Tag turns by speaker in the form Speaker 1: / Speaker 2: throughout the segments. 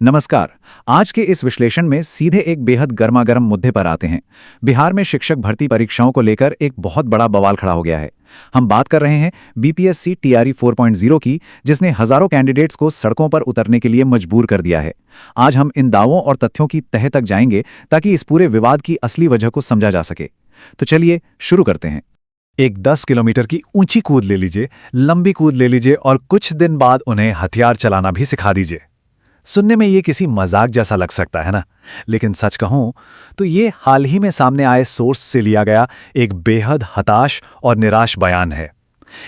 Speaker 1: नमस्कार। आज के इस विश्लेषण में सीधे एक बेहद गर्मागर्म मुद्दे पर आते हैं। बिहार में शिक्षक भर्ती परीक्षाओं को लेकर एक बहुत बड़ा बवाल खड़ा हो गया है। हम बात कर रहे हैं बीपीएससी टीआरई 4.0 की, जिसने हजारों कैंडिडेट्स को सड़कों पर उतरने के लिए मजबूर कर दिया है। आज हम इन दावों और तथ्यों की तह तक जाएंगे ताकि इस पूरे विवाद की असली वजह को समझा जा सके। तो चलिए शुरू करते हैं।
Speaker 2: एक 10 किलोमीटर की ऊंची कूद ले लीजिए, लंबी कूद ले लीजिए और कुछ दिन बाद उन्हें हथियार चलाना भी सिखा दीजिए। सुनने में ये किसी मजाक जैसा लग सकता है ना, लेकिन सच कहूं तो ये हाल ही में सामने आए सोर्स से लिया गया एक बेहद हताश और निराश बयान है।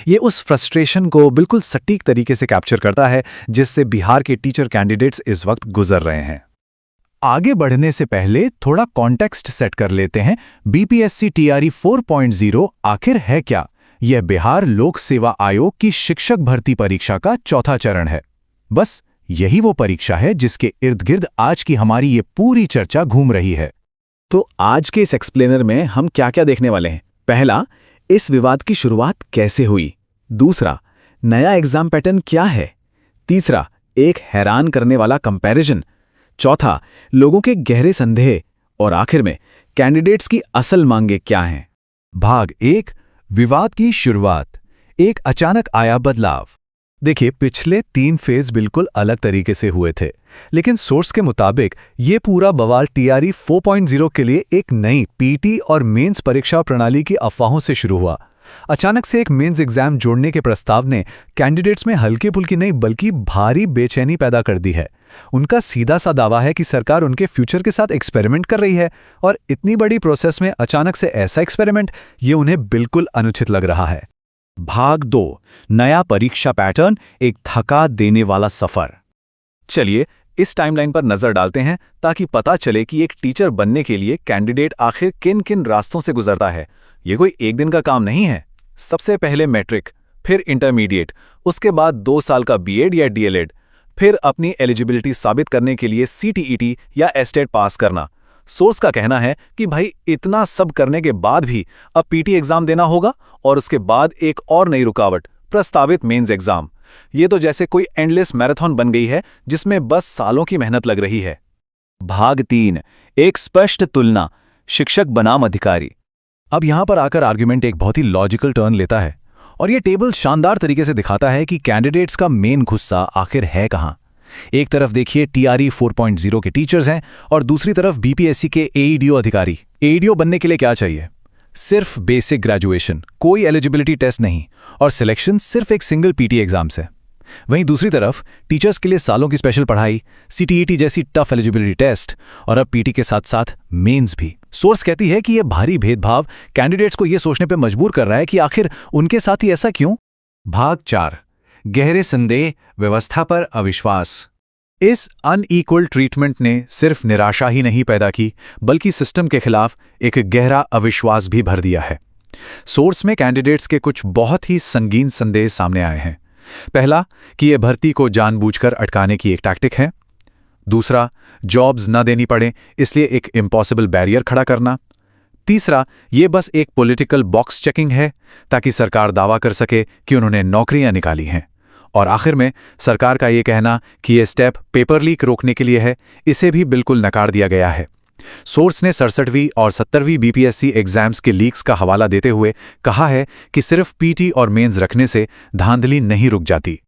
Speaker 2: ये उस फ्रस्ट्रेशन को बिल्कुल सटीक तरीके से कैप्चर करता है जिससे बिहार के टीचर कैंडिडेट्स इस वक्त गुजर रहे हैं। आगे बढ़ने से पहले थोड़ा कॉन्टेक्स्ट सेट कर लेते हैं। बीपीएससी टीआरई 4.0 आखिर है क्या? यह बिहार लोक सेवा आयोग की शिक्षक भर्ती परीक्षा का चौथा चरण है। बस यही वो परीक्षा है जिसके इर्द गिर्द आज की हमारी ये पूरी चर्चा घूम रही है।
Speaker 3: तो आज के इस एक्सप्लेनर में हम क्या क्या देखने वाले हैं? पहला, इस विवाद की शुरुआत कैसे हुई। दूसरा, नया एग्जाम पैटर्न क्या है। तीसरा, एक हैरान करने वाला कंपैरिजन। चौथा, लोगों के गहरे संदेह। और आखिर में कैंडिडेट्स की असल मांगे क्या हैं।
Speaker 2: भाग 1, विवाद की शुरुआत। एक अचानक आया बदलाव। देखिए, पिछले 3 फेज बिल्कुल अलग तरीके से हुए थे, लेकिन सोर्स के मुताबिक ये पूरा बवाल टीआरई 4.0 के लिए एक नई पीटी और मेंस परीक्षा प्रणाली की अफवाहों से शुरू हुआ। अचानक से एक मेंस एग्जाम जोड़ने के प्रस्ताव ने कैंडिडेट्स में हल्की फुल्की नहीं बल्कि भारी बेचैनी पैदा कर दी है। उनका सीधा सा दावा है कि सरकार उनके फ्यूचर के साथ एक्सपेरिमेंट कर रही है, और इतनी बड़ी प्रोसेस में अचानक से ऐसा एक्सपेरिमेंट, ये उन्हें बिल्कुल अनुचित लग रहा है।
Speaker 1: भाग 2, नया परीक्षा पैटर्न, एक थका देने वाला सफर।
Speaker 2: चलिए इस टाइमलाइन पर नजर डालते हैं ताकि पता चले कि एक टीचर बनने के लिए कैंडिडेट आखिर किन किन रास्तों से गुजरता है। ये कोई एक दिन का काम नहीं है। सबसे पहले मैट्रिक, फिर इंटरमीडिएट, उसके बाद 2 साल का बीएड या डीएलएड, फिर अपनी एलिजिबिलिटी साबित करने के लिए सीटीईटी या एस्टेट पास करना। सोर्स का कहना है कि भाई इतना सब करने के बाद भी अब पीटी एग्जाम देना होगा, और उसके बाद एक और नई रुकावट, प्रस्तावित मेंस एग्जाम। ये तो जैसे कोई एंडलेस मैराथन बन गई है जिसमें बस सालों की मेहनत लग रही है।
Speaker 1: भाग 3, एक स्पष्ट तुलना, शिक्षक बनाम अधिकारी।
Speaker 2: अब यहां पर आकर आर्ग्यूमेंट एक बहुत ही लॉजिकल टर्न लेता है, और ये टेबल शानदार तरीके से दिखाता है कि कैंडिडेट्स का मेन गुस्सा आखिर है कहां। एक तरफ देखिए टीआरई 4.0 के टीचर्स हैं, और दूसरी तरफ बीपीएससी के एईडीओ अधिकारी। एईडीओ बनने के लिए क्या चाहिए? सिर्फ बेसिक ग्रेजुएशन, कोई एलिजिबिलिटी टेस्ट नहीं, और सिलेक्शन सिर्फ एक सिंगल पीटी एग्जाम से। वहीं दूसरी तरफ टीचर्स के लिए सालों की स्पेशल पढ़ाई, सीटीईटी जैसी टफ एलिजिबिलिटी टेस्ट, और अब पीटी के साथ साथ मेंस भी। सोर्स कहती है कि यह भारी भेदभाव कैंडिडेट्स को यह सोचने पर मजबूर कर रहा है कि आखिर उनके साथ ही ऐसा क्यों।
Speaker 1: भाग 4, गहरे संदेह, व्यवस्था पर अविश्वास।
Speaker 2: इस अनइक्वल ट्रीटमेंट ने सिर्फ निराशा ही नहीं पैदा की, बल्कि सिस्टम के खिलाफ एक गहरा अविश्वास भी भर दिया है। सोर्स में कैंडिडेट्स के कुछ बहुत ही संगीन संदेह सामने आए हैं। पहला, कि यह भर्ती को जानबूझकर अटकाने की एक टैक्टिक है। दूसरा, जॉब्स न देनी पड़े इसलिए एक इम्पॉसिबल बैरियर खड़ा करना। तीसरा, ये बस एक पॉलिटिकल बॉक्स चेकिंग है ताकि सरकार दावा कर सके कि उन्होंने नौकरियां निकाली हैं। और आखिर में सरकार का ये कहना कि ये स्टेप पेपर लीक रोकने के लिए है, इसे भी बिल्कुल नकार दिया गया है। सोर्स ने 67वीं और 70वीं बीपीएससी एग्जाम्स के लीक्स का हवाला देते हुए कहा है कि सिर्फ पीटी और मेंस रखने से धांधली नहीं रुक जाती।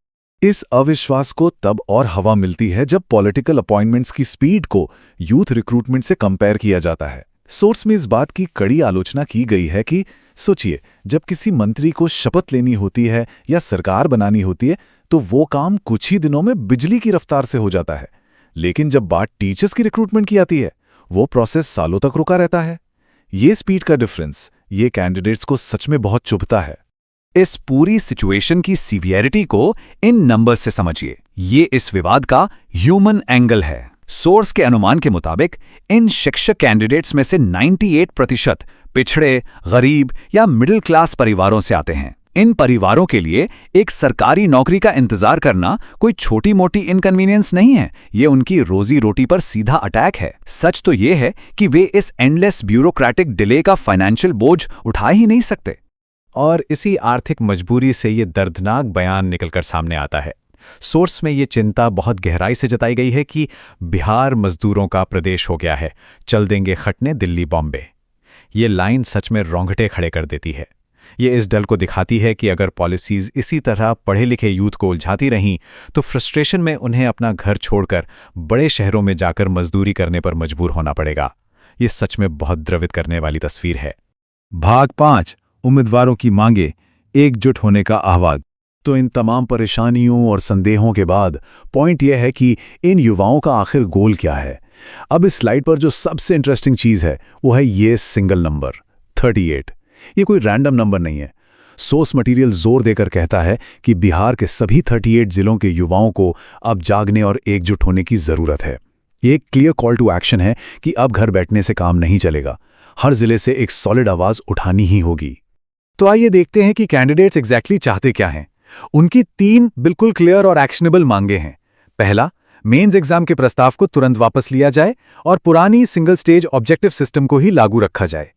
Speaker 4: इस अविश्वास को तब और हवा मिलती है जब पॉलिटिकल अपॉइंटमेंट्स की स्पीड को यूथ रिक्रूटमेंट से कंपेयर किया जाता है। सोर्स में इस बात की कड़ी आलोचना की गई है कि सोचिए, जब किसी मंत्री को शपथ लेनी होती है या सरकार बनानी होती है तो वो काम कुछ ही दिनों में बिजली की रफ्तार से हो जाता है, लेकिन जब बात टीचर्स की रिक्रूटमेंट की आती है वो प्रोसेस सालों तक रुका रहता है। ये स्पीड का डिफरेंस ये कैंडिडेट्स को सच में बहुत चुभता है।
Speaker 1: इस पूरी सिचुएशन की सीवियरिटी को इन नंबर्स से समझिए। ये इस विवाद का ह्यूमन एंगल है। सोर्स के अनुमान के मुताबिक इन शिक्षक कैंडिडेट्स में से 98% पिछड़े, गरीब या मिडिल क्लास परिवारों से आते हैं। इन परिवारों के लिए एक सरकारी नौकरी का इंतजार करना कोई छोटी मोटी इनकन्वीनियंस नहीं है, ये उनकी रोजी रोटी पर सीधा अटैक है। सच तो ये है कि वे इस एंडलेस ब्यूरोक्रेटिक डिले का फाइनेंशियल बोझ उठा ही नहीं सकते।
Speaker 2: और इसी आर्थिक मजबूरी से ये दर्दनाक बयान निकलकर सामने आता है। सोर्स में ये चिंता बहुत गहराई से जताई गई है कि बिहार मजदूरों का प्रदेश हो गया है, चल देंगे खटने दिल्ली बॉम्बे। ये लाइन सच में रोंगटे खड़े कर देती है। ये इस डर को दिखाती है कि अगर पॉलिसीज इसी तरह पढ़े लिखे यूथ को उलझाती रहीं तो फ्रस्ट्रेशन में उन्हें अपना घर छोड़कर बड़े शहरों में जाकर मजदूरी करने पर मजबूर होना पड़ेगा। ये सच में बहुत द्रवित करने वाली तस्वीर है।
Speaker 4: भाग 5 उम्मीदवारों की मांगे, एकजुट होने का आह्वान। तो इन तमाम परेशानियों और संदेहों के बाद पॉइंट यह है कि इन युवाओं का आखिर गोल क्या है। अब इस स्लाइड पर जो सबसे इंटरेस्टिंग चीज है वो है ये सिंगल नंबर 38। ये कोई रैंडम नंबर नहीं है। सोर्स मटेरियल जोर देकर कहता है कि बिहार के सभी 38 जिलों के युवाओं को अब जागने और एकजुट होने की जरूरत है। ये एक क्लियर कॉल टू एक्शन है कि अब घर बैठने से काम नहीं चलेगा, हर जिले से एक सॉलिड आवाज उठानी ही होगी।
Speaker 2: तो आइए देखते हैं कि कैंडिडेट्स एग्जैक्टली चाहते क्या हैं। उनकी 3 बिल्कुल क्लियर और एक्शनेबल मांगे हैं। पहला, मेंस एग्जाम के प्रस्ताव को तुरंत वापस लिया जाए और पुरानी सिंगल स्टेज ऑब्जेक्टिव सिस्टम को ही लागू रखा जाए।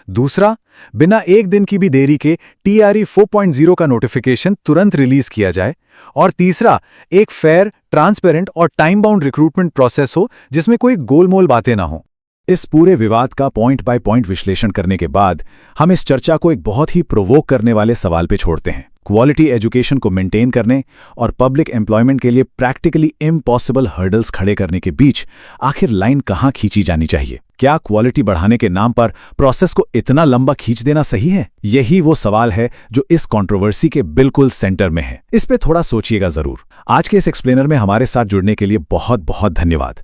Speaker 2: दूसरा, बिना एक दिन की भी देरी के TRE 4.0 का नोटिफिकेशन तुरंत रिलीज किया जाए। और तीसरा, एक फेयर, ट्रांसपेरेंट और टाइम बाउंड रिक्रूटमेंट प्रोसेस हो जिसमें कोई गोलमोल बातें ना हो।
Speaker 4: इस पूरे विवाद का पॉइंट बाय पॉइंट विश्लेषण करने के बाद हम इस चर्चा को एक बहुत ही प्रोवोक करने वाले सवाल पे छोड़ते हैं। क्वालिटी एजुकेशन को मेंटेन करने और पब्लिक एम्प्लॉयमेंट के लिए प्रैक्टिकली इम्पॉसिबल हर्डल्स खड़े करने के बीच आखिर लाइन कहाँ खींची जानी चाहिए? क्या क्वालिटी बढ़ाने के नाम पर प्रोसेस को इतना लंबा खींच देना सही है? यही वो सवाल है जो इस कंट्रोवर्सी के बिल्कुल सेंटर में है। इस पे थोड़ा सोचिएगा जरूर। आज के इस एक्सप्लेनर में हमारे साथ जुड़ने के लिए बहुत बहुत धन्यवाद।